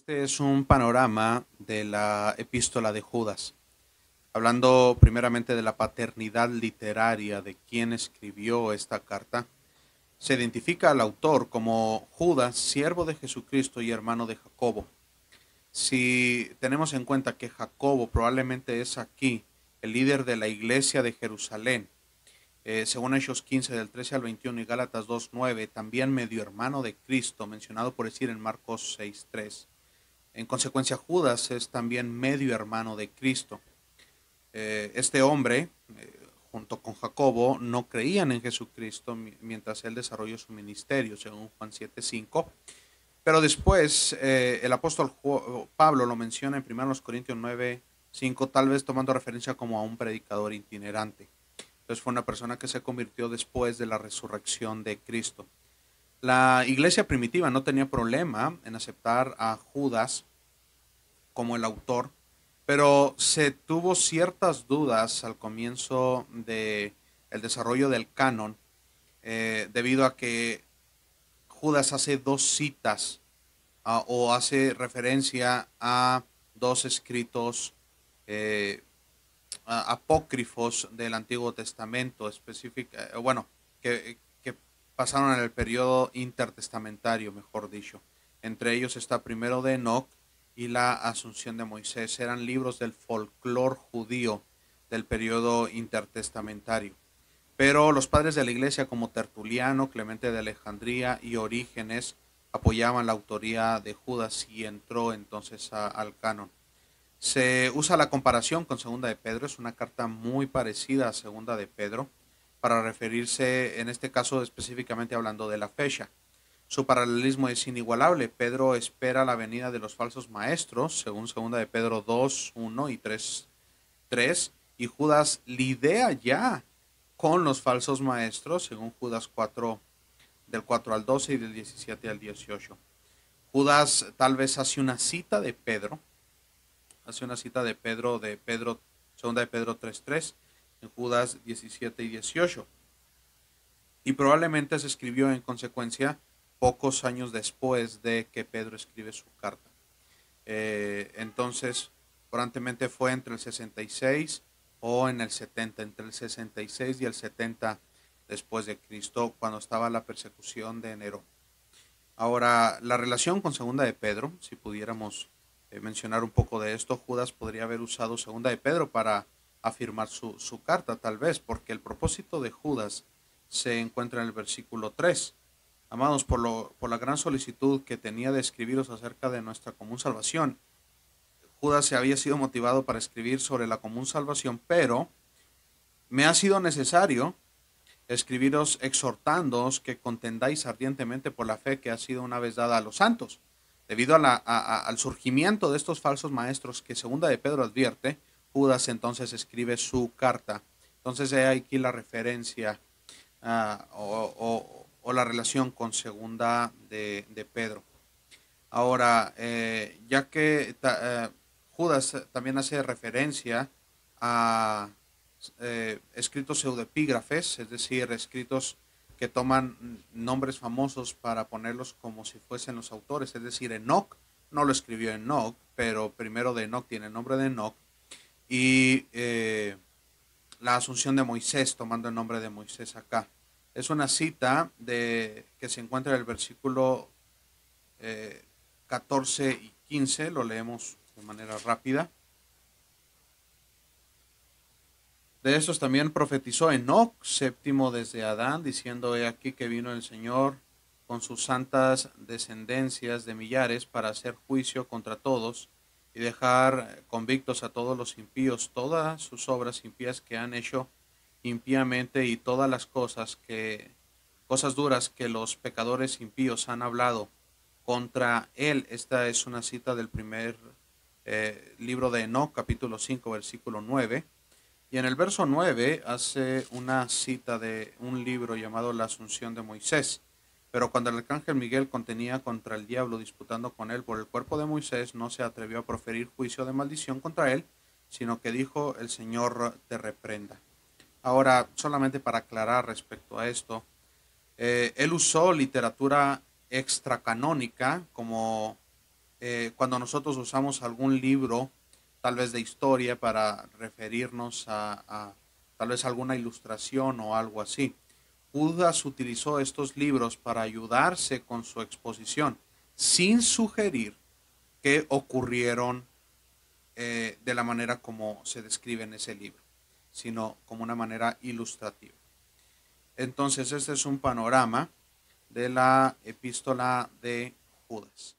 Este es un panorama de la epístola de Judas, hablando primeramente de la paternidad literaria de quien escribió esta carta. Se identifica al autor como Judas, siervo de Jesucristo y hermano de Jacobo. Si tenemos en cuenta que Jacobo probablemente es aquí el líder de la iglesia de Jerusalén, según Hechos 15 del 13 al 21 y Gálatas 2:9, también medio hermano de Cristo, mencionado por decir en Marcos 6:3. En consecuencia, Judas es también medio hermano de Cristo. Este hombre, junto con Jacobo, no creían en Jesucristo mientras él desarrolló su ministerio, según Juan 7:5. Pero después el apóstol Pablo lo menciona en 1 Corintios 9:5, tal vez tomando referencia como a un predicador itinerante. Entonces fue una persona que se convirtió después de la resurrección de Cristo. La iglesia primitiva no tenía problema en aceptar a Judas como el autor, pero se tuvo ciertas dudas al comienzo de el desarrollo del canon, debido a que Judas hace dos citas o hace referencia a dos escritos eh, apócrifos del Antiguo Testamento, bueno, que pasaron en el periodo intertestamentario, mejor dicho. Entre ellos está primero de Enoch y la Asunción de Moisés. Eran libros del folclore judío del periodo intertestamentario. Pero los padres de la iglesia como Tertuliano, Clemente de Alejandría y Orígenes apoyaban la autoría de Judas y entró entonces al canon. Se usa la comparación con Segunda de Pedro, es una carta muy parecida a Segunda de Pedro, para referirse, en este caso específicamente hablando de la fecha. Su paralelismo es inigualable. Pedro espera la venida de los falsos maestros, según Segunda de Pedro 2:1 y 3:3, y Judas lidia ya con los falsos maestros, según Judas 4, del 4 al 12 y del 17 al 18. Judas tal vez hace una cita de Pedro, segunda de Pedro 3:3, en Judas 17 y 18. Y probablemente se escribió en consecuencia pocos años después de que Pedro escribe su carta. Entonces, probablemente fue entre el 66 o en el 70, entre el 66 y el 70 después de Cristo, cuando estaba la persecución de Nerón. Ahora, la relación con Segunda de Pedro, si pudiéramos mencionar un poco de esto, Judas podría haber usado Segunda de Pedro para afirmar su carta, tal vez, porque el propósito de Judas se encuentra en el versículo 3. Amados, por la gran solicitud que tenía de escribiros acerca de nuestra común salvación, Judas se había sido motivado para escribir sobre la común salvación, pero me ha sido necesario escribiros exhortándoos que contendáis ardientemente por la fe que ha sido una vez dada a los santos. Debido al surgimiento de estos falsos maestros que Segunda de Pedro advierte, Judas entonces escribe su carta. Entonces hay aquí la referencia o la relación con Segunda de Pedro. Ahora, ya que Judas también hace referencia a escritos pseudoepígrafes, es decir, escritos que toman nombres famosos para ponerlos como si fuesen los autores, es decir, Enoch no lo escribió Enoch, pero primero de Enoch tiene el nombre de Enoch, y la Asunción de Moisés, tomando el nombre de Moisés acá. Es una cita que se encuentra en el versículo 14 y 15, lo leemos de manera rápida. De estos también profetizó Enoc, séptimo desde Adán, diciendo: he aquí que vino el Señor con sus santas descendencias de millares para hacer juicio contra todos y dejar convictos a todos los impíos todas sus obras impías que han hecho impíamente, y todas las cosas duras que los pecadores impíos han hablado contra él. Esta es una cita del primer libro de Enoc, capítulo 5, versículo 9. Y en el verso 9 hace una cita de un libro llamado La Asunción de Moisés. Pero cuando el arcángel Miguel contenía contra el diablo, disputando con él por el cuerpo de Moisés, no se atrevió a proferir juicio de maldición contra él, sino que dijo: el Señor te reprenda. Ahora, solamente para aclarar respecto a esto, él usó literatura extracanónica como Cuando nosotros usamos algún libro, tal vez de historia, para referirnos a tal vez alguna ilustración o algo así, Judas utilizó estos libros para ayudarse con su exposición, sin sugerir que ocurrieron de la manera como se describe en ese libro, sino como una manera ilustrativa. Entonces, este es un panorama de la epístola de Judas.